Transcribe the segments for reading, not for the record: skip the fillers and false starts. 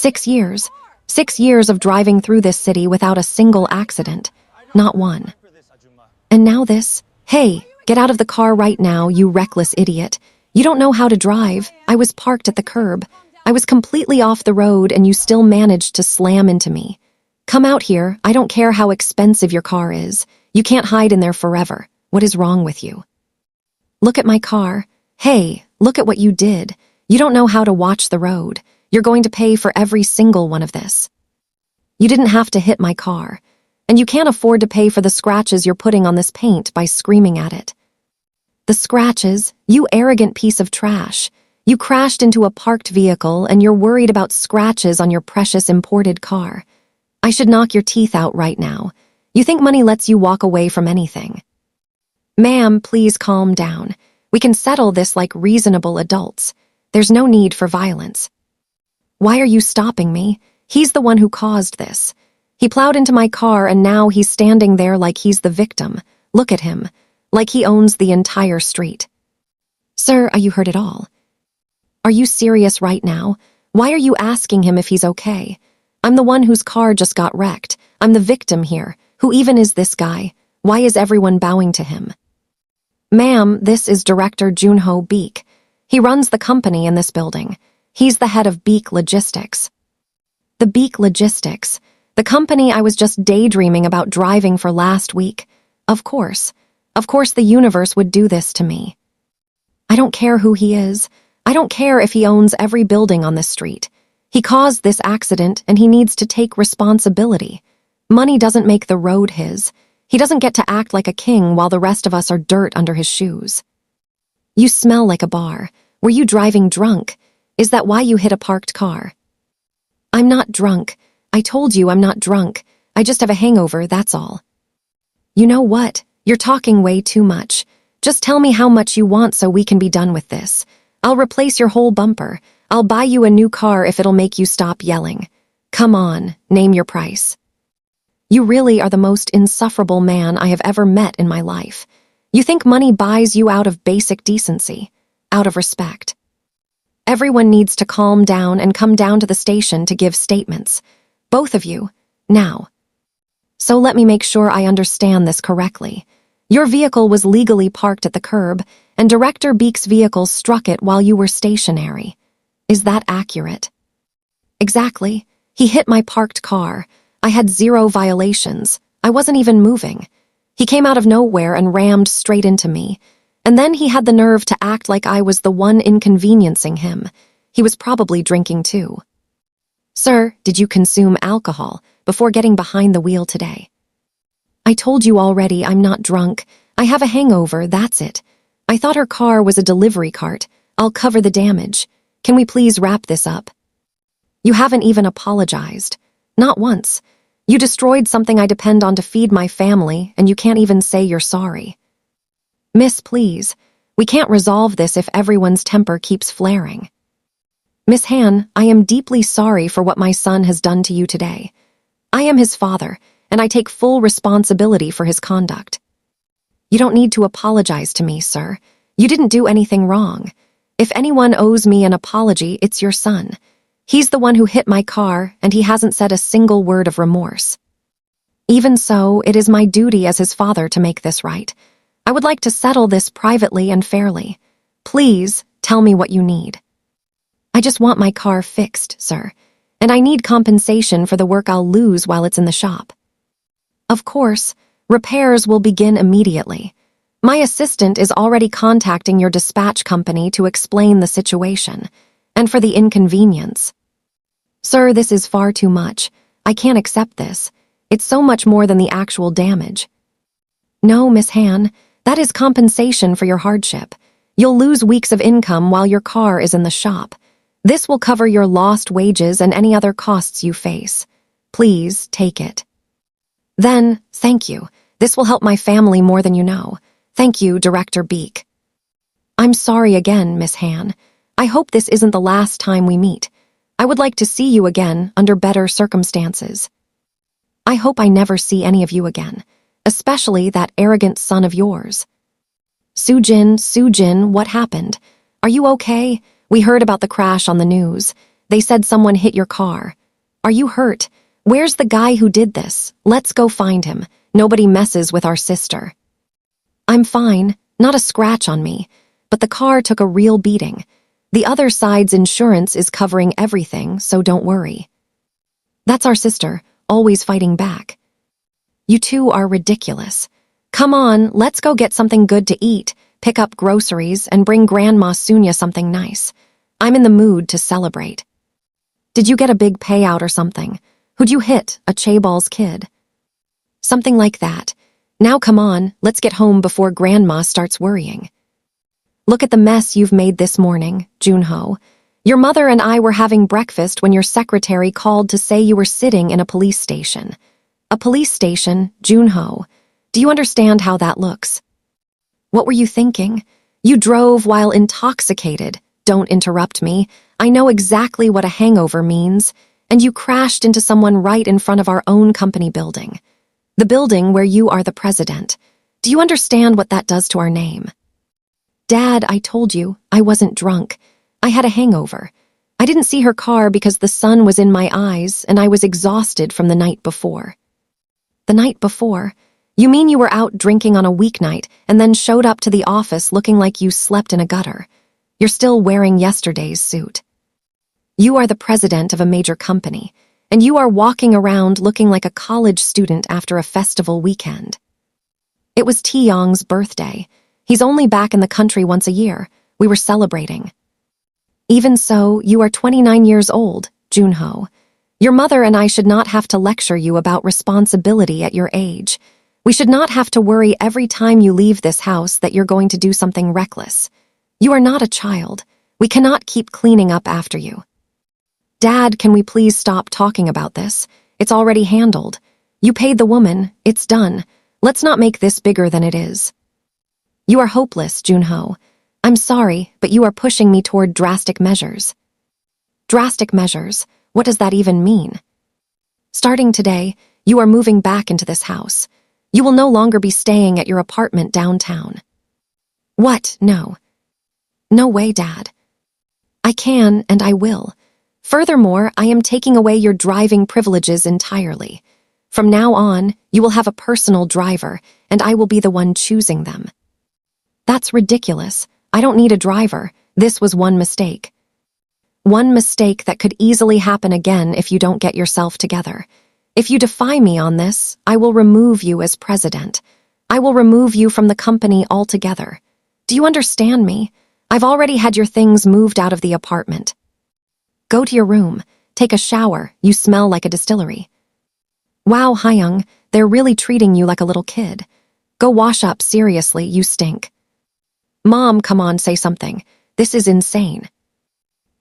6 years. 6 years of driving through this city without a single accident. Not one. And now this. Hey, get out of the car right now, you reckless idiot. You don't know how to drive. I was parked at the curb. I was completely off the road and you still managed to slam into me. Come out here. I don't care how expensive your car is. You can't hide in there forever. What is wrong with you? Look at my car. Hey, look at what you did. You don't know how to watch the road. You're going to pay for every single one of this. You didn't have to hit my car. And you can't afford to pay for the scratches you're putting on this paint by screaming at it. The scratches? You arrogant piece of trash. You crashed into a parked vehicle and you're worried about scratches on your precious imported car. I should knock your teeth out right now. You think money lets you walk away from anything. Ma'am, please calm down. We can settle this like reasonable adults. There's no need for violence. Why are you stopping me? He's the one who caused this. He plowed into my car and now he's standing there like he's the victim. Look at him. Like he owns the entire street. Sir, you heard it all. Are you serious right now? Why are you asking him if he's okay? I'm the one whose car just got wrecked. I'm the victim here. Who even is this guy? Why is everyone bowing to him? Ma'am, this is Director Joon-ho Baek. He runs the company in this building. He's the head of Baek Logistics. The Baek Logistics, the company I was just daydreaming about driving for last week. Of course the universe would do this to me. I don't care who he is. I don't care if he owns every building on this street. He caused this accident and he needs to take responsibility. Money doesn't make the road his. He doesn't get to act like a king while the rest of us are dirt under his shoes. You smell like a bar. Were you driving drunk? Is that why you hit a parked car? I'm not drunk. I told you I'm not drunk. I just have a hangover, that's all. You know what? You're talking way too much. Just tell me how much you want so we can be done with this. I'll replace your whole bumper. I'll buy you a new car if it'll make you stop yelling. Come on, name your price. You really are the most insufferable man I have ever met in my life. You think money buys you out of basic decency, out of respect. Everyone needs to calm down and come down to the station to give statements. Both of you, now. So let me make sure I understand this correctly. Your vehicle was legally parked at the curb, and Director Baek's vehicle struck it while you were stationary. Is that accurate? Exactly. He hit my parked car. I had 0 violations. I wasn't even moving. He came out of nowhere and rammed straight into me. And then he had the nerve to act like I was the one inconveniencing him. He was probably drinking too. Sir, did you consume alcohol before getting behind the wheel today? I told you already I'm not drunk. I have a hangover, that's it. I thought her car was a delivery cart. I'll cover the damage. Can we please wrap this up? You haven't even apologized. Not once. You destroyed something I depend on to feed my family, and you can't even say you're sorry. Miss, please. We can't resolve this if everyone's temper keeps flaring. Miss Han, I am deeply sorry for what my son has done to you today. I am his father, and I take full responsibility for his conduct. You don't need to apologize to me, sir. You didn't do anything wrong. If anyone owes me an apology, it's your son. He's the one who hit my car, and he hasn't said a single word of remorse. Even so, it is my duty as his father to make this right. I would like to settle this privately and fairly. Please, tell me what you need. I just want my car fixed, sir, and I need compensation for the work I'll lose while it's in the shop. Of course, repairs will begin immediately. My assistant is already contacting your dispatch company to explain the situation, and for the inconvenience. Sir, this is far too much. I can't accept this. It's so much more than the actual damage. No, Miss Han, that is compensation for your hardship. You'll lose weeks of income while your car is in the shop. This will cover your lost wages and any other costs you face. Please, take it. Then, thank you. This will help my family more than you know. Thank you, Director Baek. I'm sorry again, Miss Han. I hope this isn't the last time we meet. I would like to see you again under better circumstances. I hope I never see any of you again, especially that arrogant son of yours. Soo-jin, what happened? Are you okay? We heard about the crash on the news. They said someone hit your car. Are you hurt? Where's the guy who did this? Let's go find him. Nobody messes with our sister. I'm fine, not a scratch on me, but the car took a real beating. The other side's insurance is covering everything, so don't worry. That's our sister, always fighting back. You two are ridiculous. Come on, let's go get something good to eat, pick up groceries, and bring Grandma Sunya something nice. I'm in the mood to celebrate. Did you get a big payout or something? Who'd you hit, a chaebal's kid? Something like that. Now come on, let's get home before Grandma starts worrying. Look at the mess you've made this morning, Joon-ho. Your mother and I were having breakfast when your secretary called to say you were sitting in a police station. A police station, Joon-ho. Do you understand how that looks? What were you thinking? You drove while intoxicated. Don't interrupt me. I know exactly what a hangover means. And you crashed into someone right in front of our own company building. The building where you are the president. Do you understand what that does to our name? Dad, I told you, I wasn't drunk. I had a hangover. I didn't see her car because the sun was in my eyes and I was exhausted from the night before. The night before? You mean you were out drinking on a weeknight and then showed up to the office looking like you slept in a gutter? You're still wearing yesterday's suit. You are the president of a major company, and you are walking around looking like a college student after a festival weekend. It was Taeyong's birthday. He's only back in the country once a year. We were celebrating. Even so, you are 29 years old, Joon-ho. Your mother and I should not have to lecture you about responsibility at your age. We should not have to worry every time you leave this house that you're going to do something reckless. You are not a child. We cannot keep cleaning up after you. Dad, can we please stop talking about this? It's already handled. You paid the woman. It's done. Let's not make this bigger than it is. You are hopeless, Joon-ho. I'm sorry, but you are pushing me toward drastic measures. Drastic measures? What does that even mean? Starting today, you are moving back into this house. You will no longer be staying at your apartment downtown. What? No. No way, Dad. I can and I will. Furthermore, I am taking away your driving privileges entirely. From now on, you will have a personal driver, and I will be the one choosing them. That's ridiculous. I don't need a driver. This was one mistake. One mistake that could easily happen again if you don't get yourself together. If you defy me on this, I will remove you as president. I will remove you from the company altogether. Do you understand me? I've already had your things moved out of the apartment. Go to your room. Take a shower. You smell like a distillery. Wow, Hyung, they're really treating you like a little kid. Go wash up, seriously, you stink. Mom, come on, say something. This is insane.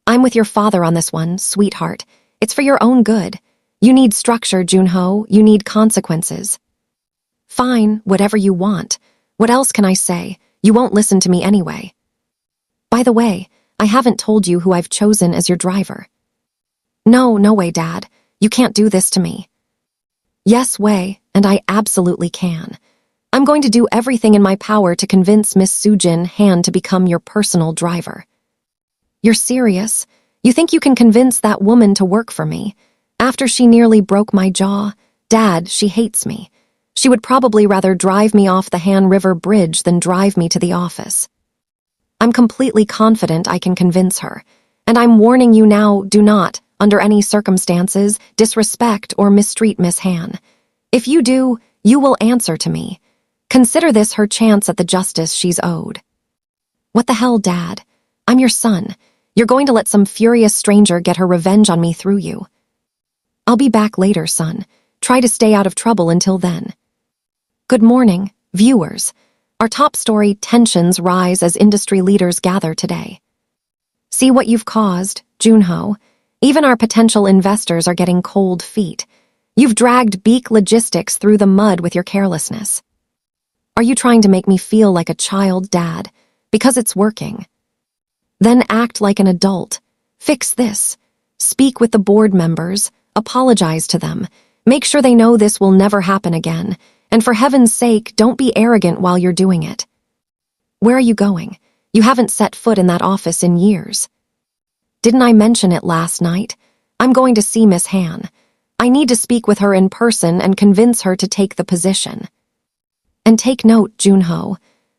I'm with your father on this one, sweetheart. It's for your own good. You need structure, Joon-ho. You need consequences. Fine, whatever you want. What else can I say? You won't listen to me anyway. By the way, I haven't told you who I've chosen as your driver. No way, Dad. You can't do this to me. Yes way, and I absolutely can. I'm going to do everything in my power to convince Miss Soo-jin Han to become your personal driver. You're serious? You think you can convince that woman to work for me? After she nearly broke my jaw? Dad, she hates me. She would probably rather drive me off the Han River Bridge than drive me to the office. I'm completely confident I can convince her. And I'm warning you now, do not, under any circumstances, disrespect or mistreat Miss Han. If you do, you will answer to me. Consider this her chance at the justice she's owed. What the hell, Dad? I'm your son. You're going to let some furious stranger get her revenge on me through you. I'll be back later, son. Try to stay out of trouble until then. Good morning, viewers. Our top story, tensions rise as industry leaders gather today. See what you've caused, Joon-ho. Even our potential investors are getting cold feet. You've dragged Beek Logistics through the mud with your carelessness. Are you trying to make me feel like a child, Dad? Because it's working. Then act like an adult. Fix this. Speak with the board members. Apologize to them. Make sure they know this will never happen again. And for heaven's sake, don't be arrogant while you're doing it. Where are you going? You haven't set foot in that office in years. Didn't I mention it last night? I'm going to see Miss Han. I need to speak with her in person and convince her to take the position. And take note, Joon-ho.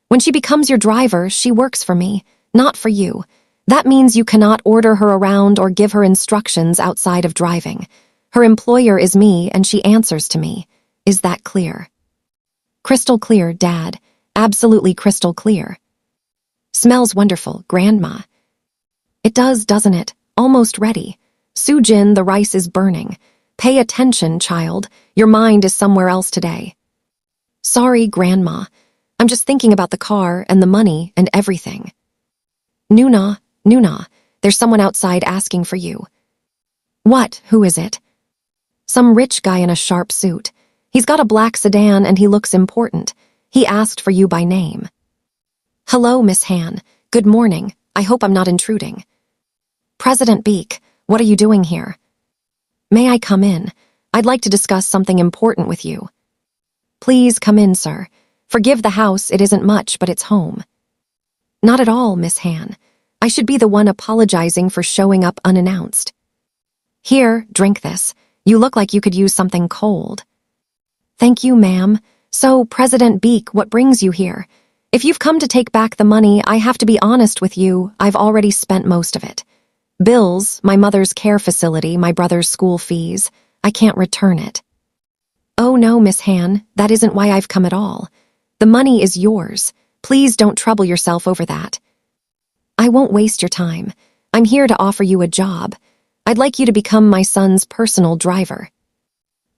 When she becomes your driver, she works for me, not for you. That means you cannot order her around or give her instructions outside of driving. Her employer is me and she answers to me. Is that clear? Crystal clear, Dad. Absolutely crystal clear. Smells wonderful, Grandma. It does, doesn't it? Almost ready. Soo-jin, the rice is burning. Pay attention, child. Your mind is somewhere else today. Sorry, Grandma. I'm just thinking about the car and the money and everything. Nuna, there's someone outside asking for you. What? Who is it? Some rich guy in a sharp suit. He's got a black sedan and he looks important. He asked for you by name. Hello, Miss Han. Good morning. I hope I'm not intruding. President Baek, what are you doing here? May I come in? I'd like to discuss something important with you. Please come in, sir. Forgive the house, it isn't much, but it's home. Not at all, Miss Han. I should be the one apologizing for showing up unannounced. Here, drink this. You look like you could use something cold. Thank you, ma'am. So, President Baek, what brings you here? If you've come to take back the money, I have to be honest with you, I've already spent most of it. Bills, my mother's care facility, my brother's school fees, I can't return it. Oh no, Miss Han, that isn't why I've come at all. The money is yours. Please don't trouble yourself over that. I won't waste your time. I'm here to offer you a job. I'd like you to become my son's personal driver.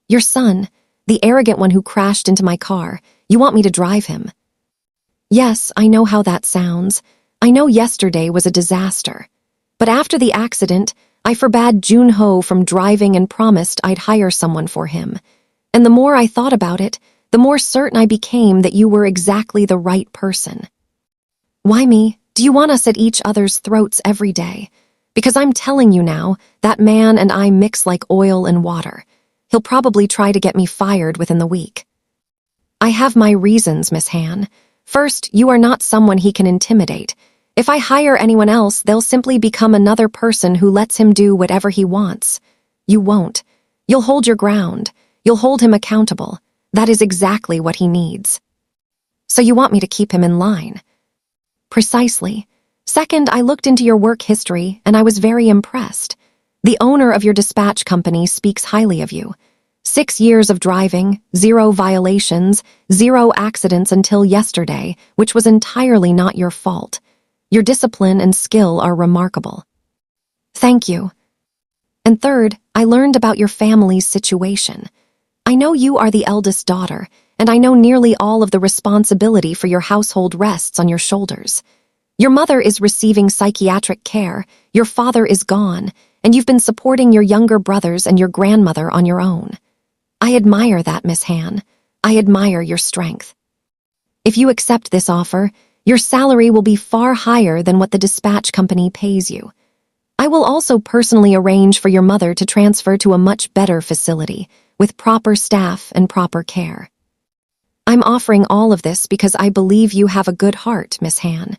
Your son, the arrogant one who crashed into my car, you want me to drive him? Yes, I know how that sounds. I know yesterday was a disaster. But after the accident, I forbade Joon-ho from driving and promised I'd hire someone for him. And the more I thought about it, the more certain I became that you were exactly the right person. Why me? Do you want us at each other's throats every day? Because I'm telling you now, that man and I mix like oil and water. He'll probably try to get me fired within the week. I have my reasons, Miss Han. First, you are not someone he can intimidate. If I hire anyone else, they'll simply become another person who lets him do whatever he wants. You won't. You'll hold your ground. You'll hold him accountable. That is exactly what he needs. So you want me to keep him in line? Precisely. Second, I looked into your work history and I was very impressed. The owner of your dispatch company speaks highly of you. 6 years of driving, 0 violations, 0 accidents until yesterday, which was entirely not your fault. Your discipline and skill are remarkable. Thank you. And third, I learned about your family's situation. I know you are the eldest daughter, and I know nearly all of the responsibility for your household rests on your shoulders. Your mother is receiving psychiatric care, your father is gone, and you've been supporting your younger brothers and your grandmother on your own. I admire that, Miss Han. I admire your strength. If you accept this offer, your salary will be far higher than what the dispatch company pays you. I will also personally arrange for your mother to transfer to a much better facility, with proper staff and proper care. I'm offering all of this because I believe you have a good heart, Miss Han.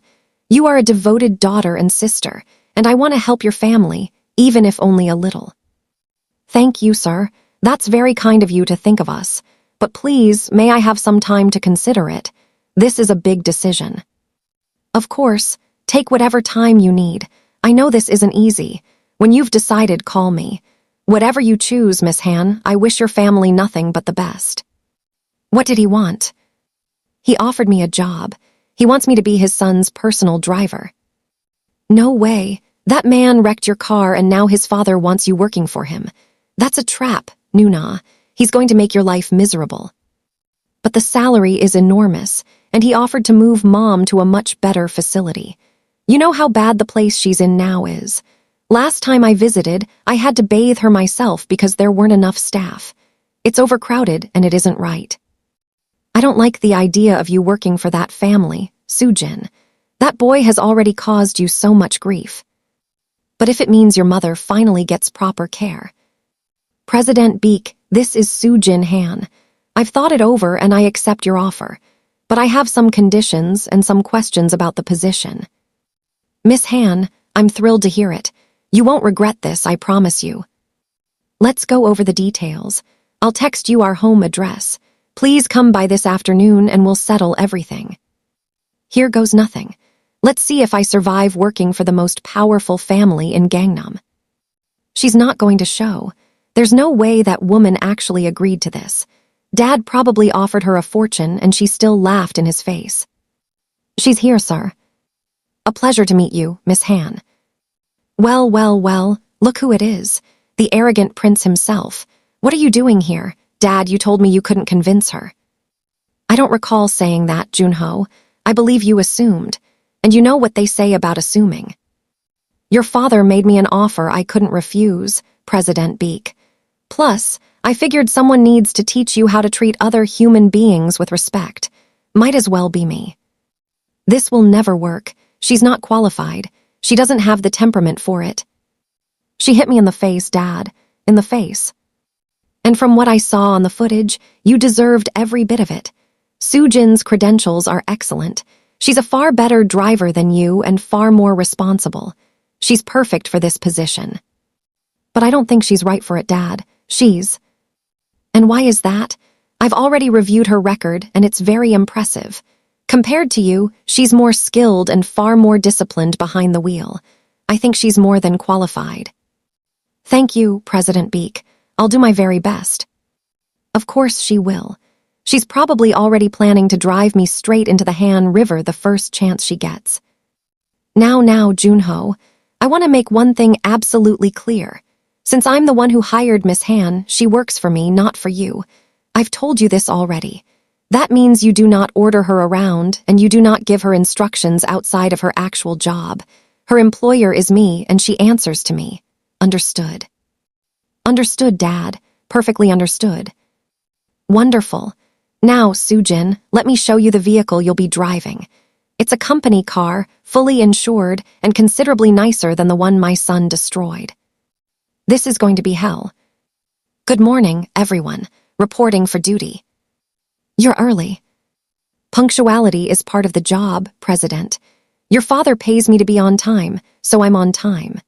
You are a devoted daughter and sister, and I want to help your family, even if only a little. Thank you, sir. That's very kind of you to think of us. But please, may I have some time to consider it? This is a big decision. Of course, take whatever time you need. I know this isn't easy. When you've decided, call me. Whatever you choose, Miss Han, I wish your family nothing but the best. What did he want? He offered me a job. He wants me to be his son's personal driver. No way. That man wrecked your car and now his father wants you working for him. That's a trap, Nuna. He's going to make your life miserable. But the salary is enormous, and he offered to move Mom to a much better facility. You know how bad the place she's in now is. Last time I visited, I had to bathe her myself because there weren't enough staff. It's overcrowded and it isn't right. I don't like the idea of you working for that family, Soo-jin. That boy has already caused you so much grief. But if it means your mother finally gets proper care. President Baek, this is Soo-jin Han. I've thought it over and I accept your offer. But I have some conditions and some questions about the position. Miss Han, I'm thrilled to hear it. You won't regret this, I promise you. Let's go over the details. I'll text you our home address. Please come by this afternoon and we'll settle everything. Here goes nothing. Let's see if I survive working for the most powerful family in Gangnam. She's not going to show. There's no way that woman actually agreed to this. Dad probably offered her a fortune and she still laughed in his face. She's here, sir. A pleasure to meet you, Miss Han. Well, look who it is. The arrogant prince himself. What are you doing here? Dad, you told me you couldn't convince her. I don't recall saying that, Joon-ho. I believe you assumed. And you know what they say about assuming. Your father made me an offer I couldn't refuse, President Baek. Plus, I figured someone needs to teach you how to treat other human beings with respect. Might as well be me. This will never work. She's not qualified. She doesn't have the temperament for it. She hit me in the face, Dad. In the face. And from what I saw on the footage, you deserved every bit of it. Soo-jin's credentials are excellent. She's a far better driver than you and far more responsible. She's perfect for this position. But I don't think she's right for it, Dad. And why is that? I've already reviewed her record, and it's very impressive. Compared to you, she's more skilled and far more disciplined behind the wheel. I think she's more than qualified. Thank you, President Baek. I'll do my very best. Of course she will. She's probably already planning to drive me straight into the Han River the first chance she gets. Now, Joon-ho, I want to make one thing absolutely clear. Since I'm the one who hired Miss Han, she works for me, not for you. I've told you this already. That means you do not order her around and you do not give her instructions outside of her actual job. Her employer is me and she answers to me. Understood? Understood, Dad. Perfectly understood. Wonderful. Now, Soo-jin, let me show you the vehicle you'll be driving. It's a company car, fully insured, and considerably nicer than the one my son destroyed. This is going to be hell. Good morning, everyone. Reporting for duty. You're early. Punctuality is part of the job, President. Your father pays me to be on time, so I'm on time.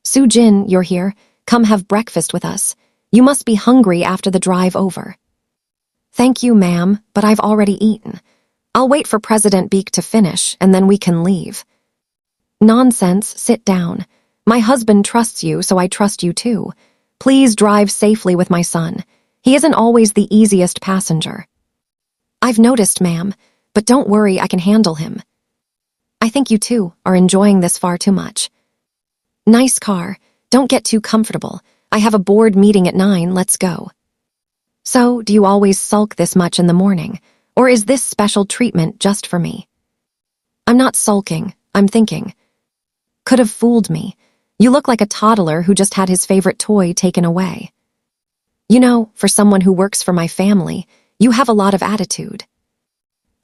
Soo-jin, you're here. Come have breakfast with us. You must be hungry after the drive over. Thank you, ma'am, but I've already eaten. I'll wait for President Baek to finish, and then we can leave. Nonsense, sit down. My husband trusts you, so I trust you too. Please drive safely with my son. He isn't always the easiest passenger. I've noticed, ma'am, but don't worry, I can handle him. I think you two are enjoying this far too much. Nice car. Don't get too comfortable. I have a board meeting at 9, let's go. So, do you always sulk this much in the morning? Or is this special treatment just for me? I'm not sulking, I'm thinking. Could have fooled me. You look like a toddler who just had his favorite toy taken away. You know, for someone who works for my family, you have a lot of attitude.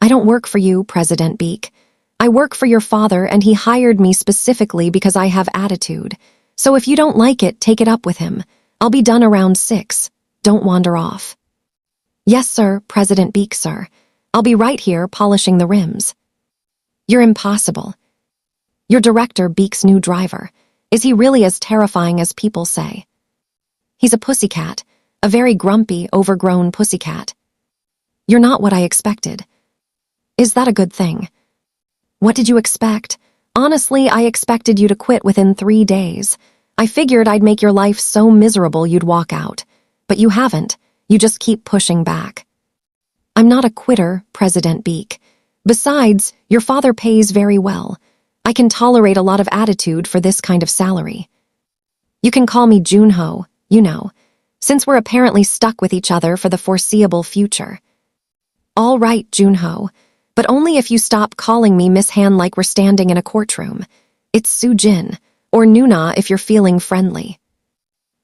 I don't work for you, President Baek. I work for your father and he hired me specifically because I have attitude. So if you don't like it, take it up with him. I'll be done around 6. Don't wander off. Yes, sir, President Baek, sir. I'll be right here polishing the rims. You're impossible. You're Director Baek's new driver. Is he really as terrifying as people say? He's a pussycat, a very grumpy, overgrown pussycat. You're not what I expected. Is that a good thing? What did you expect? Honestly, I expected you to quit within 3 days. I figured I'd make your life so miserable you'd walk out. But you haven't. You just keep pushing back. I'm not a quitter, President Baek. Besides, your father pays very well. I can tolerate a lot of attitude for this kind of salary. You can call me Joon-ho, you know, since we're apparently stuck with each other for the foreseeable future. All right, Joon-ho, but only if you stop calling me Miss Han like we're standing in a courtroom. It's Soo-jin, or Nuna if you're feeling friendly.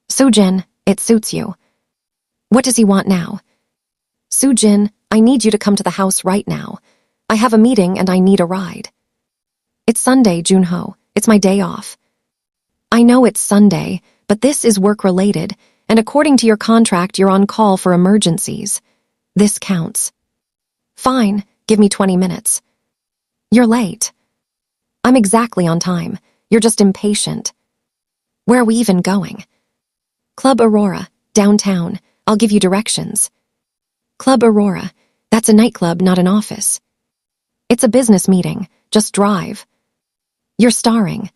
Soo-jin, it suits you. What does he want now? Soo-jin, I need you to come to the house right now. I have a meeting and I need a ride. It's Sunday, Joon-ho. It's my day off. I know it's Sunday, but this is work-related, and according to your contract, you're on call for emergencies. This counts. Fine, give me 20 minutes. You're late. I'm exactly on time. You're just impatient. Where are we even going? Club Aurora, downtown. I'll give you directions. Club Aurora. That's a nightclub, not an office. It's a business meeting. Just drive. You're starring.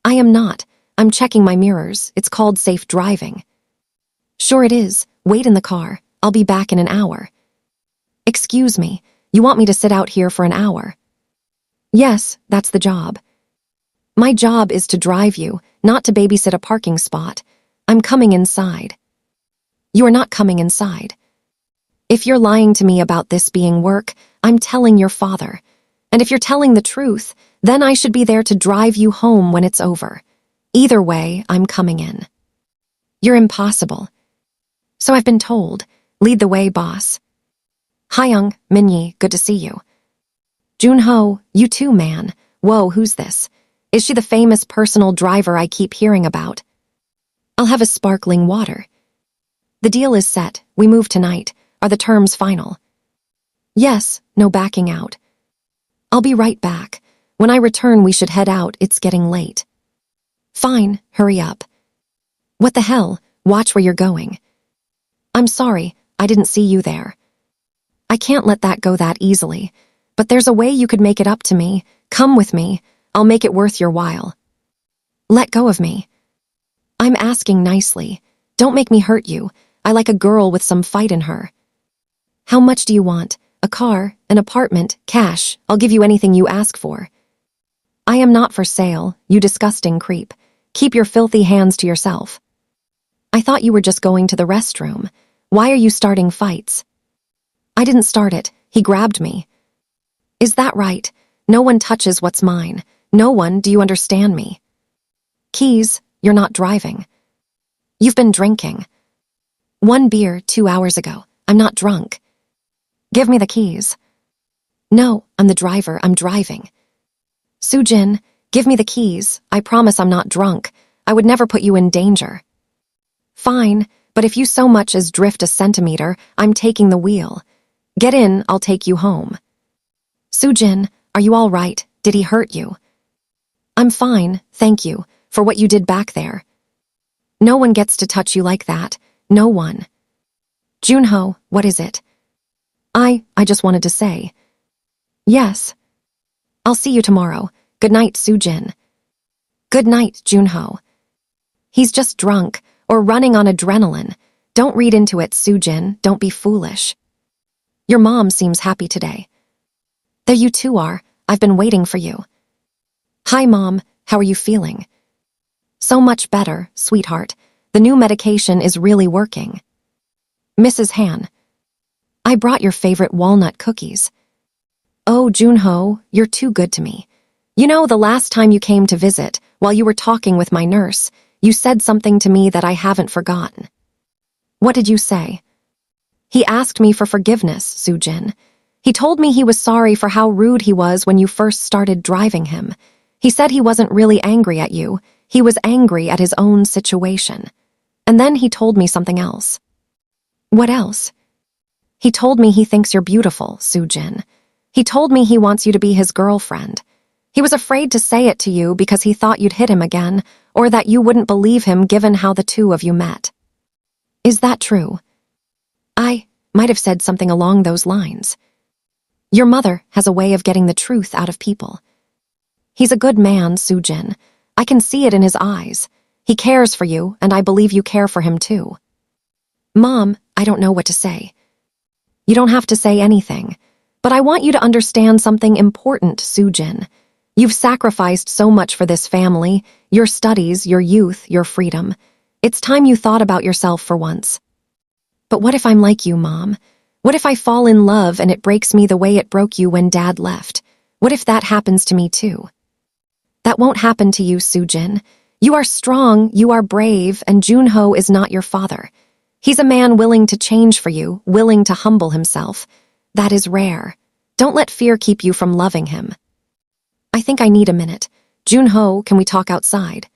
I am not. I'm checking my mirrors. It's called safe driving. Sure it is. Wait in the car. I'll be back in an hour. Excuse me. You want me to sit out here for an hour? Yes, that's the job. My job is to drive you, not to babysit a parking spot. I'm coming inside. You are not coming inside. If you're lying to me about this being work, I'm telling your father. And if you're telling the truth, then I should be there to drive you home when it's over. Either way, I'm coming in. You're impossible. So I've been told. Lead the way, boss. Hyung, Minyi, good to see you. Joon-ho, you too, man. Whoa, who's this? Is she the famous personal driver I keep hearing about? I'll have a sparkling water. The deal is set. We move tonight. Are the terms final? Yes, no backing out. I'll be right back. When I return, we should head out. It's getting late. Fine, hurry up. What the hell? Watch where you're going. I'm sorry, I didn't see you there. I can't let that go that easily. But there's a way you could make it up to me. Come with me. I'll make it worth your while. Let go of me. I'm asking nicely. Don't make me hurt you. I like a girl with some fight in her. How much do you want? A car, an apartment, cash. I'll give you anything you ask for. I am not for sale, you disgusting creep. Keep your filthy hands to yourself. I thought you were just going to the restroom. Why are you starting fights? I didn't start it. He grabbed me. Is that right? No one touches what's mine. No one, do you understand me? Keys, you're not driving. You've been drinking. 1 beer 2 hours ago. I'm not drunk. Give me the keys. No, I'm the driver. I'm driving. Soo-jin, give me the keys. I promise I'm not drunk. I would never put you in danger. Fine, but if you so much as drift a centimeter, I'm taking the wheel. Get in, I'll take you home. Soo-jin, are you all right? Did he hurt you? I'm fine, thank you, for what you did back there. No one gets to touch you like that. No one. Joon-ho, what is it? I just wanted to say. Yes. I'll see you tomorrow. Good night, Soo-jin. Good night, Joon-ho. He's just drunk, or running on adrenaline. Don't read into it, Soo-jin. Don't be foolish. Your mom seems happy today. There you two are. I've been waiting for you. Hi, Mom. How are you feeling? So much better, sweetheart. The new medication is really working. Mrs. Han. I brought your favorite walnut cookies. Oh, Joon-ho, you're too good to me. You know, the last time you came to visit, while you were talking with my nurse, you said something to me that I haven't forgotten. What did you say? He asked me for forgiveness, Soo-jin. He told me he was sorry for how rude he was when you first started driving him. He said he wasn't really angry at you. He was angry at his own situation. And then he told me something else. What else? He told me he thinks you're beautiful, Soo-jin. He told me he wants you to be his girlfriend. He was afraid to say it to you because he thought you'd hit him again, or that you wouldn't believe him given how the two of you met. Is that true? I might have said something along those lines. Your mother has a way of getting the truth out of people. He's a good man, Soo-jin. I can see it in his eyes. He cares for you, and I believe you care for him too. Mom, I don't know what to say. You don't have to say anything, but I want you to understand something important, Soo-jin. You've sacrificed so much for this family, your studies, your youth, your freedom. It's time you thought about yourself for once. But what if I'm like you, Mom? What if I fall in love and it breaks me the way it broke you when Dad left? What if that happens to me too? That won't happen to you, Soo-jin. You are strong, you are brave, and Joon-ho is not your father. He's a man willing to change for you, willing to humble himself. That is rare. Don't let fear keep you from loving him. I think I need a minute. Joon-ho, can we talk outside?